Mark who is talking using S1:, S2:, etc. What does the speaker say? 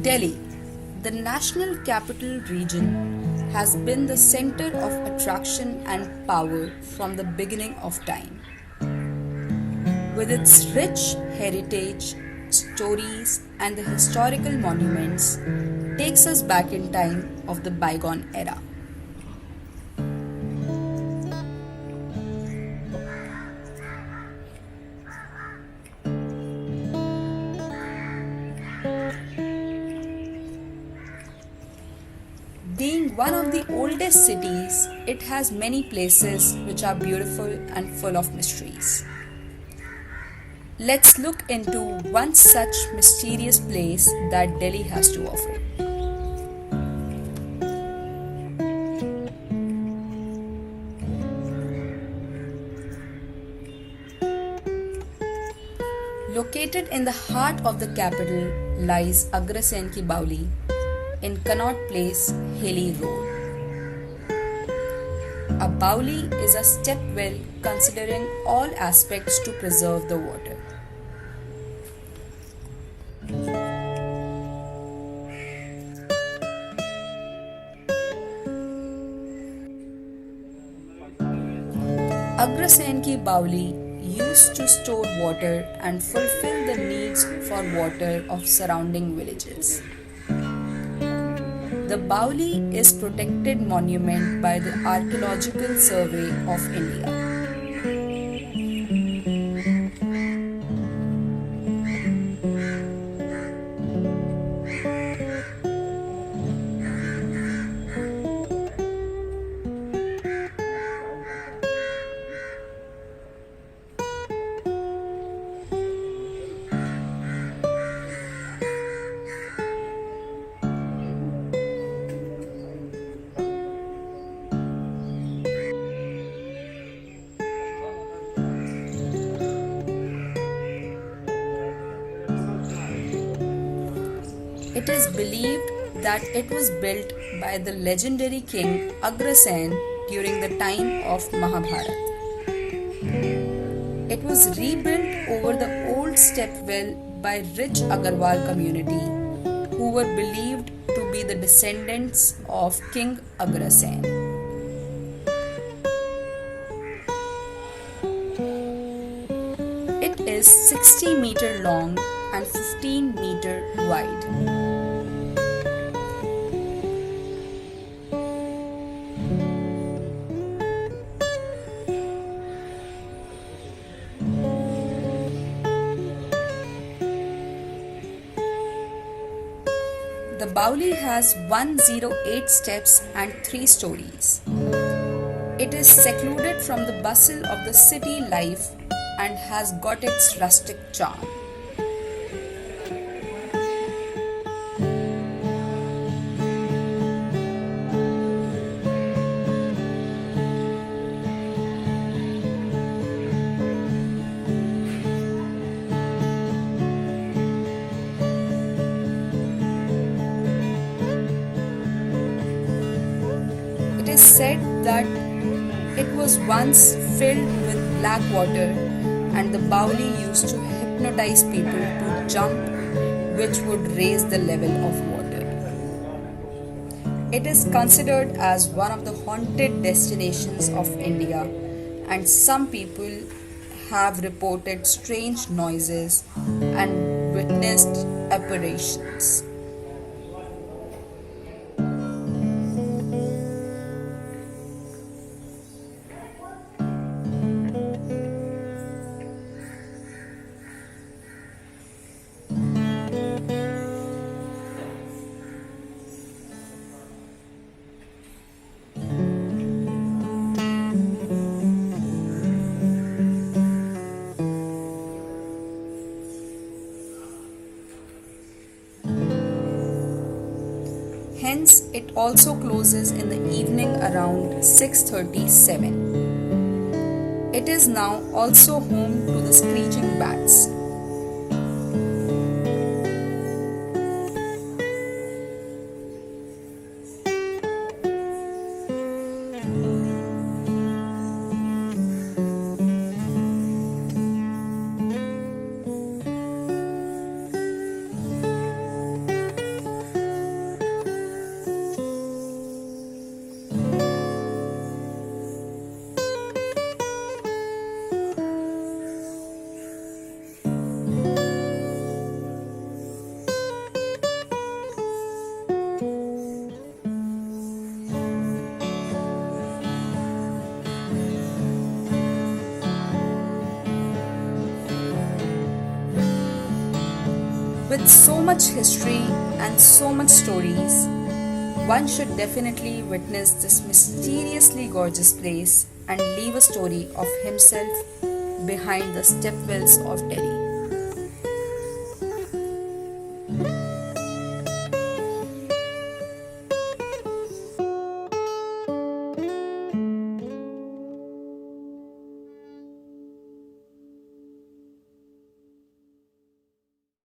S1: Delhi, the national capital region, has been the center of attraction and power from the beginning of time. With its rich heritage, stories, and the historical monuments, takes us back in time of the bygone era. Being one of the oldest cities, it has many places which are beautiful and full of mysteries. Let's look into one such mysterious place that Delhi has to offer. Located in the heart of the capital lies Agrasenkibaoli in Connaught Place, Hailey Road. A baoli is a step well considering all aspects to preserve the water. Agrasenkibaoli used to store water and fulfill the needs for water of surrounding villages. The Baoli is protected monument by the Archaeological Survey of India. It is believed that it was built by the legendary king Agrasen during the time of Mahabharata. It was rebuilt over the old stepwell by rich Agarwal community who were believed to be the descendants of King Agrasen. It is 60-meter long and 15-meter wide. The Baoli has 108 steps and 3 stories. It is secluded from the bustle of the city life and has got its rustic charm. It is said that it was once filled with black water and the Baoli used to hypnotize people to jump, which would raise the level of water. It is considered as one of the haunted destinations of India, and some people have reported strange noises and witnessed apparitions. Hence, it also closes in the evening around 6:37. It is now also home to the screeching bats. With so much history and so much stories, one should definitely witness this mysteriously gorgeous place and leave a story of himself behind the stepwells of Delhi.